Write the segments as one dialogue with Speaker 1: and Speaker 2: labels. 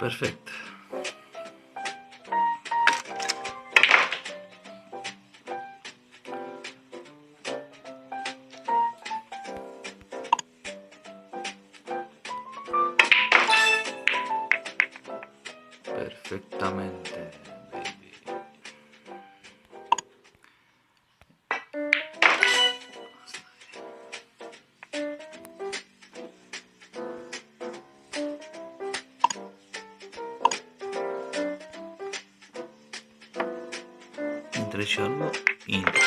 Speaker 1: Perfect. Perfectamente, baby. Intre și albo intre.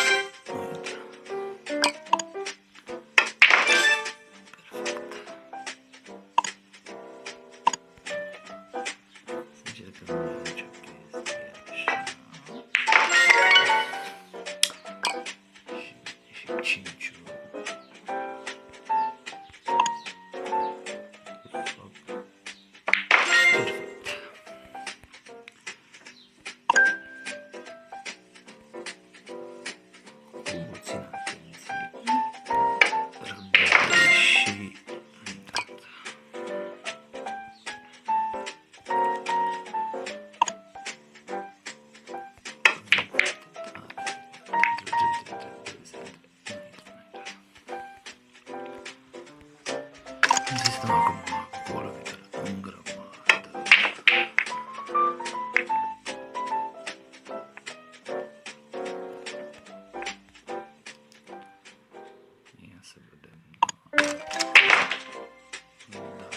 Speaker 1: Insistăm acum acolo, în grămadă. Ia să vedem. Da.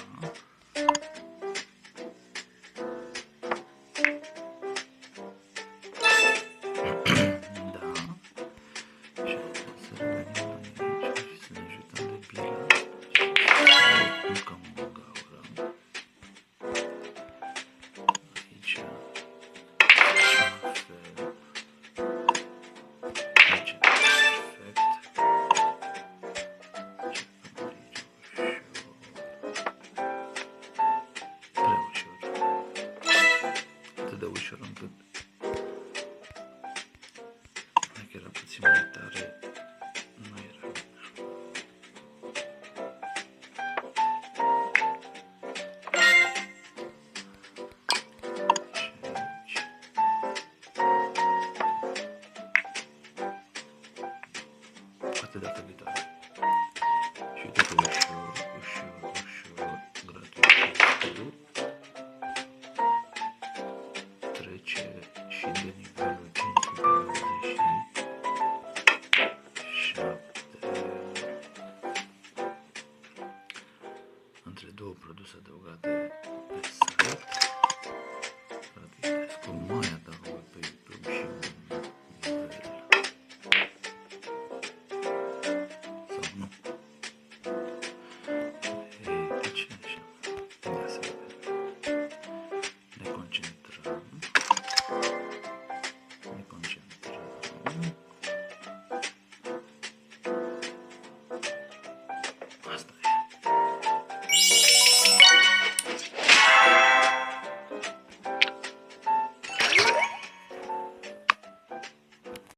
Speaker 1: De ușor încât dacă era puțin mai tare, nu era bine. Și aici. Poate data viitoare. Și uite că ușor, Gratuitescu trece și de nivel